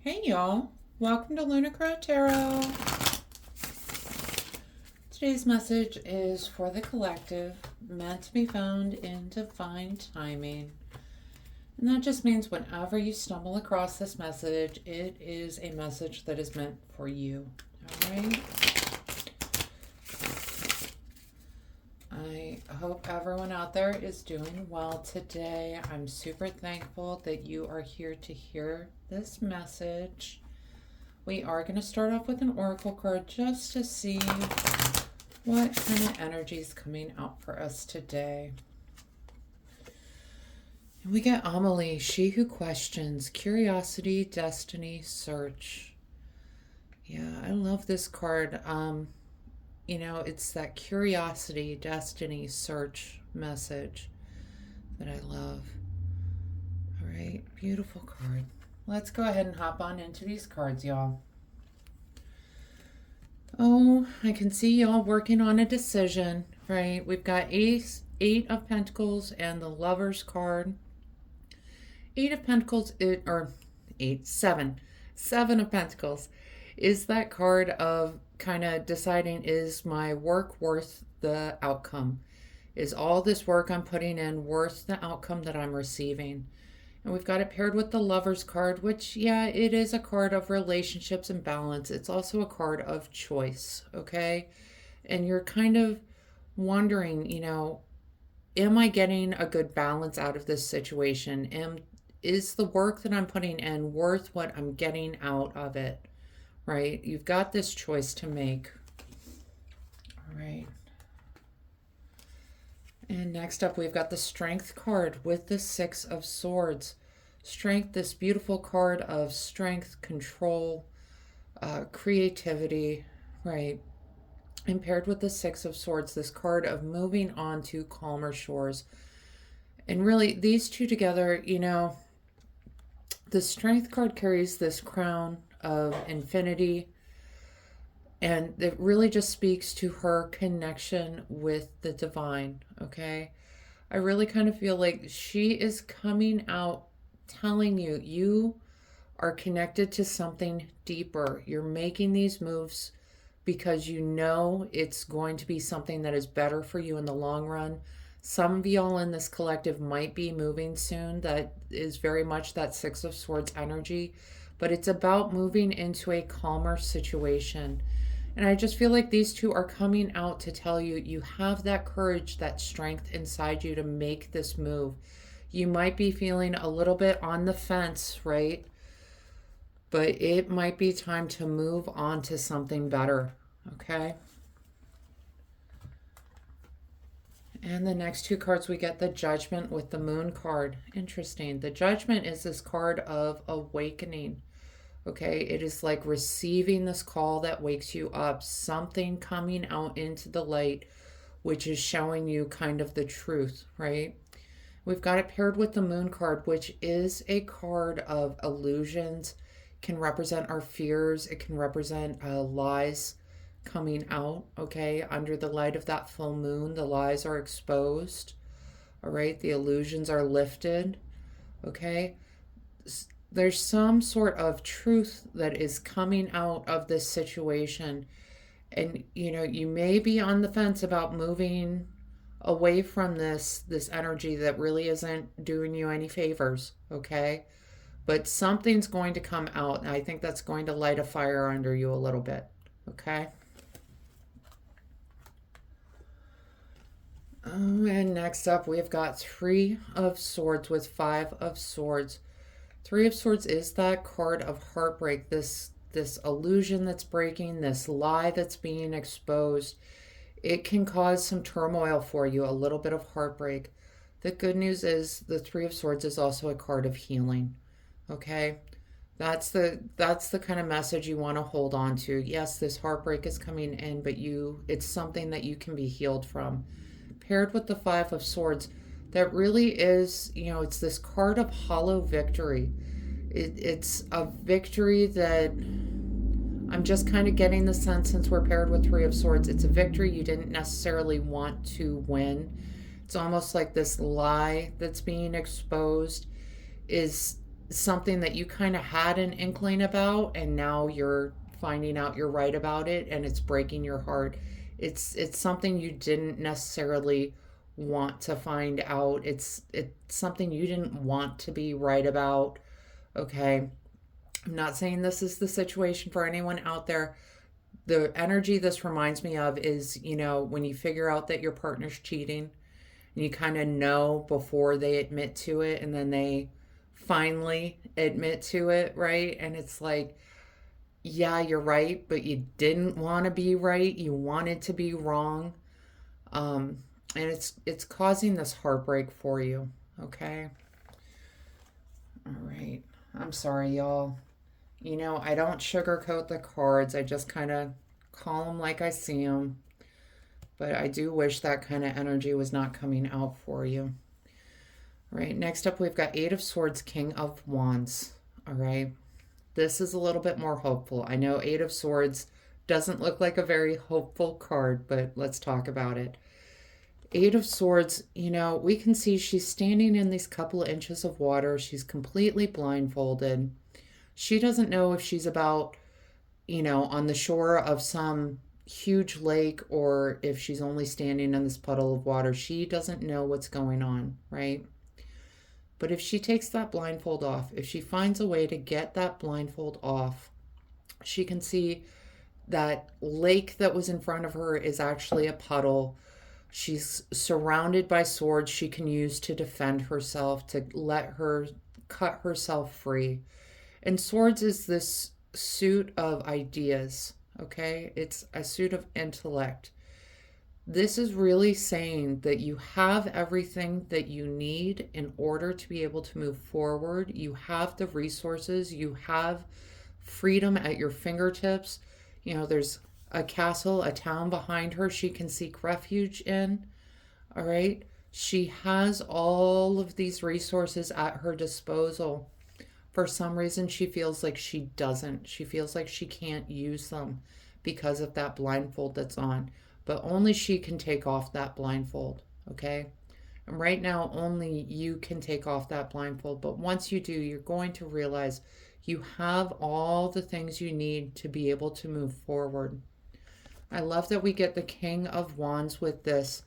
Hey y'all, welcome to Lunar Tarot. Today's message is for the collective, meant to be found in divine timing. And that just means whenever you stumble across this message, it is a message that is meant for you. Alright? I hope everyone out there is doing well today. I'm super thankful that you are here to hear this message. We are going to start off with an oracle card just to see what kind of energy is coming out for us today. And we get Amelie, she who questions, curiosity, destiny, search. Yeah, I love this card. It's that curiosity, destiny, search message that I love. All right, beautiful card. Let's go ahead and hop on into these cards, y'all. Oh, I can see y'all working on a decision, right? We've got Eight of Pentacles and the Lover's card. Eight of Pentacles, Seven of Pentacles is that card of kind of deciding, is my work worth the outcome? Is all this work I'm putting in worth the outcome that I'm receiving? And we've got it paired with the Lover's card, which, yeah, it is a card of relationships and balance. It's also a card of choice, okay? And you're kind of wondering, am I getting a good balance out of this situation? Is the work that I'm putting in worth what I'm getting out of it? Right? You've got this choice to make. All right. And next up, we've got the Strength card with the Six of Swords. Strength, this beautiful card of strength, control, creativity, right? And paired with the Six of Swords, this card of moving on to calmer shores. And really, these two together, the Strength card carries this crown of infinity, and it really just speaks to her connection with the divine, okay? I really kind of feel like she is coming out telling you, you are connected to something deeper. You're making these moves because you know it's going to be something that is better for you in the long run. Some of y'all in this collective might be moving soon. That is very much that Six of Swords energy. But it's about moving into a calmer situation. And I just feel like these two are coming out to tell you, you have that courage, that strength inside you to make this move. You might be feeling a little bit on the fence, right? But it might be time to move on to something better, okay? And the next two cards, we get the Judgment with the Moon card. Interesting. The Judgment is this card of awakening. Okay, it is like receiving this call that wakes you up, something coming out into the light, which is showing you kind of the truth, right? We've got it paired with the Moon card, which is a card of illusions, can represent our fears, it can represent lies coming out, okay? Under the light of that full moon, the lies are exposed, all right? The illusions are lifted, okay? There's some sort of truth that is coming out of this situation. And, you may be on the fence about moving away from this energy that really isn't doing you any favors, okay? But something's going to come out, and I think that's going to light a fire under you a little bit, okay? And next up, we've got Three of Swords with Five of Swords. Three of Swords is that card of heartbreak, this illusion that's breaking, this lie that's being exposed. It can cause some turmoil for you, a little bit of heartbreak. The good news is the Three of Swords is also a card of healing, okay? That's the kind of message you want to hold on to. Yes, this heartbreak is coming in, but it's something that you can be healed from. Paired with the Five of Swords, that really is, it's this card of hollow victory. It's a victory that I'm just kind of getting the sense, since we're paired with Three of Swords, it's a victory you didn't necessarily want to win. It's almost like this lie that's being exposed is something that you kind of had an inkling about, and now you're finding out you're right about it, and it's breaking your heart. It's something you didn't necessarily want to find out. It's something you didn't want to be right about. Okay. I'm not saying this is the situation for anyone out there. The energy this reminds me of is, when you figure out that your partner's cheating, and you kind of know before they admit to it, and then they finally admit to it, right? And it's like, yeah, you're right, but you didn't want to be right. You wanted to be wrong. Um, and it's causing this heartbreak for you. Okay. All right. I'm sorry, y'all. I don't sugarcoat the cards. I just kind of call them like I see them. But I do wish that kind of energy was not coming out for you. All right. Next up, we've got Eight of Swords, King of Wands. All right. This is a little bit more hopeful. I know Eight of Swords doesn't look like a very hopeful card, but let's talk about it. Eight of Swords, we can see she's standing in these couple of inches of water. She's completely blindfolded. She doesn't know if she's about, on the shore of some huge lake or if she's only standing in this puddle of water. She doesn't know what's going on, right? But if she takes that blindfold off, if she finds a way to get that blindfold off, she can see that lake that was in front of her is actually a puddle. She's surrounded by swords she can use to defend herself, to let her cut herself free. And swords is this suit of ideas, okay? It's a suit of intellect. This is really saying that you have everything that you need in order to be able to move forward. You have the resources, you have freedom at your fingertips. There's a castle, a town behind her she can seek refuge in. All right. She has all of these resources at her disposal. For some reason, she feels like she doesn't. She feels like she can't use them because of that blindfold that's on. But only she can take off that blindfold. Okay. And right now, only you can take off that blindfold. But once you do, you're going to realize you have all the things you need to be able to move forward. I love that we get the King of Wands with this.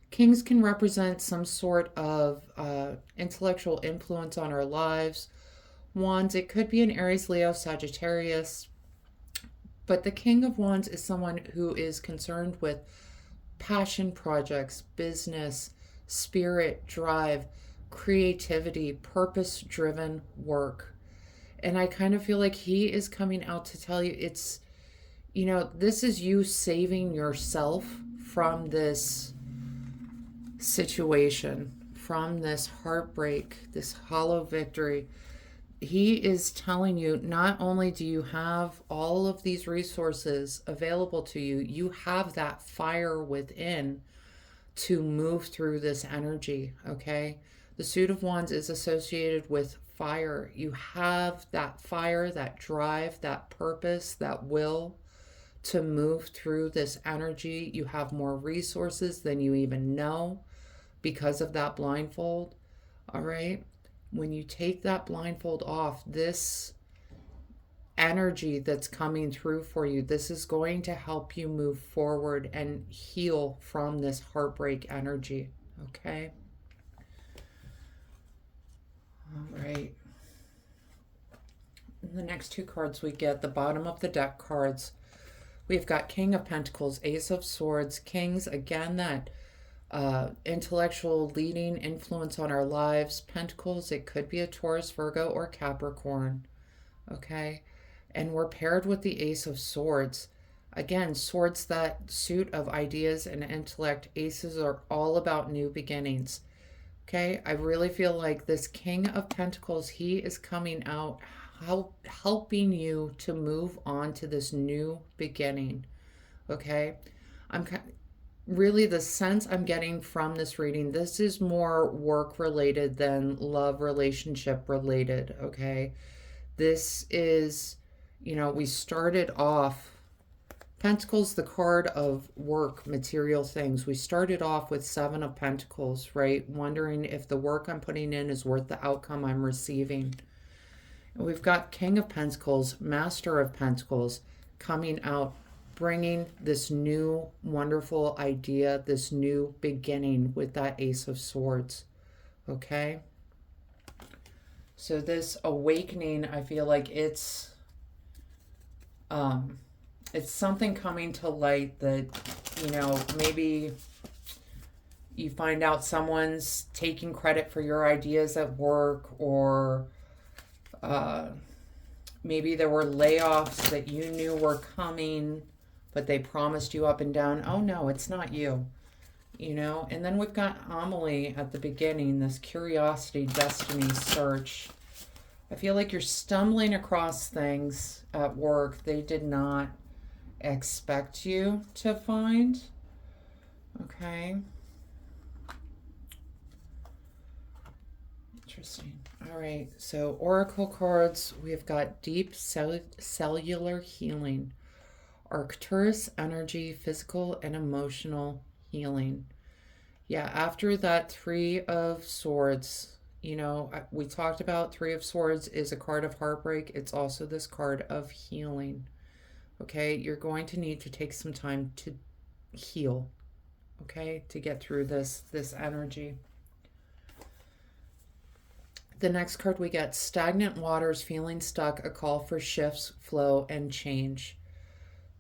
Kings can represent some sort of intellectual influence on our lives. Wands, it could be an Aries, Leo, Sagittarius. But the King of Wands is someone who is concerned with passion projects, business, spirit, drive, creativity, purpose-driven work. And I kind of feel like he is coming out to tell you this is you saving yourself from this situation, from this heartbreak, this hollow victory. He is telling you not only do you have all of these resources available to you, you have that fire within to move through this energy, okay? The suit of Wands is associated with fire. You have that fire, that drive, that purpose, that will to move through this energy. You have more resources than you even know because of that blindfold, all right? When you take that blindfold off, this energy that's coming through for you, this is going to help you move forward and heal from this heartbreak energy, okay? All right. In the next two cards, we get the bottom of the deck cards. We've got King of Pentacles, Ace of Swords, Kings, again, that intellectual leading influence on our lives. Pentacles, it could be a Taurus, Virgo, or Capricorn, okay? And we're paired with the Ace of Swords. Again, swords, that suit of ideas and intellect. Aces are all about new beginnings, okay? I really feel like this King of Pentacles, he is coming out helping you to move on to this new beginning, okay? Really, the sense I'm getting from this reading, this is more work related than love relationship related, okay? This is, we started off, Pentacles, the card of work, material things. We started off with Seven of Pentacles, right? Wondering if the work I'm putting in is worth the outcome I'm receiving. We've got King of Pentacles, Master of Pentacles coming out, bringing this new wonderful idea, this new beginning with that Ace of Swords. Okay? So this awakening, I feel like it's something coming to light that, maybe you find out someone's taking credit for your ideas at work, or maybe there were layoffs that you knew were coming, but they promised you up and down, oh no, it's not you. And then we've got Amelie at the beginning, this curiosity, destiny, search. I feel like you're stumbling across things at work they did not expect you to find. Okay. Interesting. All right. So oracle cards, we've got deep cellular healing, Arcturus energy, physical and emotional healing. Yeah, after that Three of Swords, we talked about Three of Swords is a card of heartbreak. It's also this card of healing. Okay, you're going to need to take some time to heal, okay, to get through this energy. The next card we get, stagnant waters, feeling stuck, a call for shifts, flow, and change.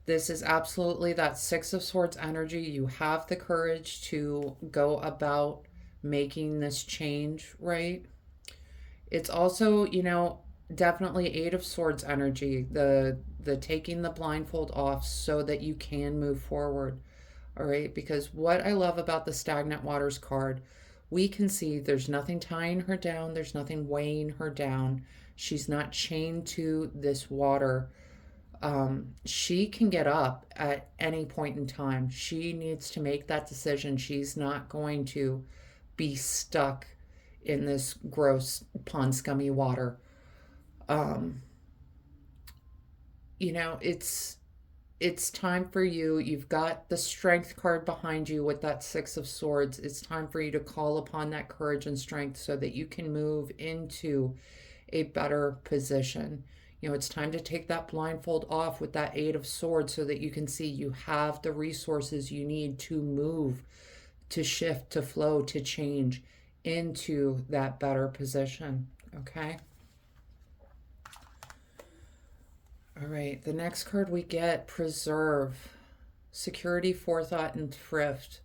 This is absolutely that Six of Swords energy. You have the courage to go about making this change, right? It's also, definitely Eight of Swords energy, the taking the blindfold off so that you can move forward. All right, because what I love about the stagnant waters card, we can see there's nothing tying her down, there's nothing weighing her down. She's not chained to this water. She can get up at any point in time. She needs to make that decision. She's not going to be stuck in this gross pond scummy water. It's time for you. You've got the strength card behind you with that Six of Swords. It's time for you to call upon that courage and strength so that you can move into a better position. It's time to take that blindfold off with that Eight of Swords so that you can see you have the resources you need to move, to shift, to flow, to change into that better position. Okay? All right, the next card we get, preserve, security, forethought, and thrift.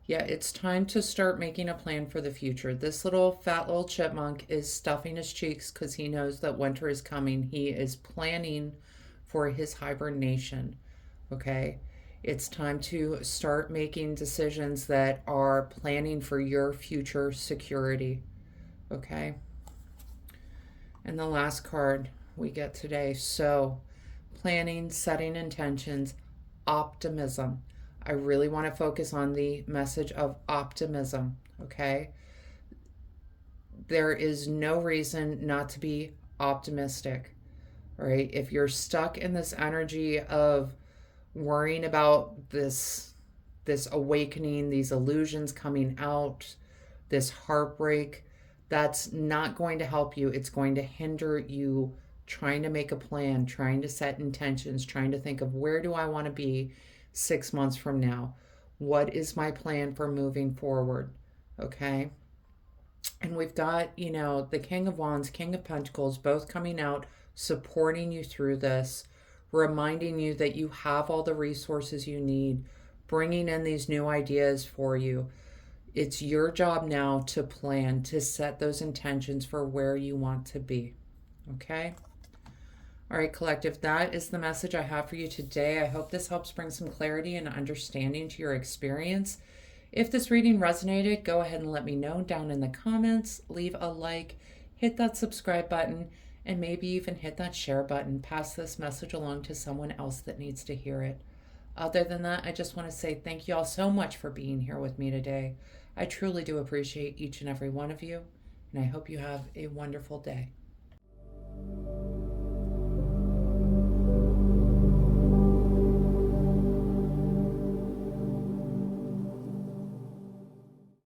Yeah, it's time to start making a plan for the future. This fat little chipmunk is stuffing his cheeks because he knows that winter is coming. He is planning for his hibernation, okay? It's time to start making decisions that are planning for your future security, okay? And the last card we get today, so planning, setting intentions, optimism. I really want to focus on the message of optimism, okay? There is no reason not to be optimistic, all right? If you're stuck in this energy of worrying about this awakening, these illusions coming out, this heartbreak, that's not going to help you. It's going to hinder you trying to make a plan, trying to set intentions, trying to think of where do I want to be 6 months from now? What is my plan for moving forward? Okay. And we've got, the King of Wands, King of Pentacles, both coming out, supporting you through this, reminding you that you have all the resources you need, bringing in these new ideas for you. It's your job now to plan, to set those intentions for where you want to be. Okay? All right, collective, that is the message I have for you today. I hope this helps bring some clarity and understanding to your experience. If this reading resonated, go ahead and let me know down in the comments. Leave a like, hit that subscribe button, and maybe even hit that share button. Pass this message along to someone else that needs to hear it. Other than that, I just want to say thank you all so much for being here with me today. I truly do appreciate each and every one of you, and I hope you have a wonderful day.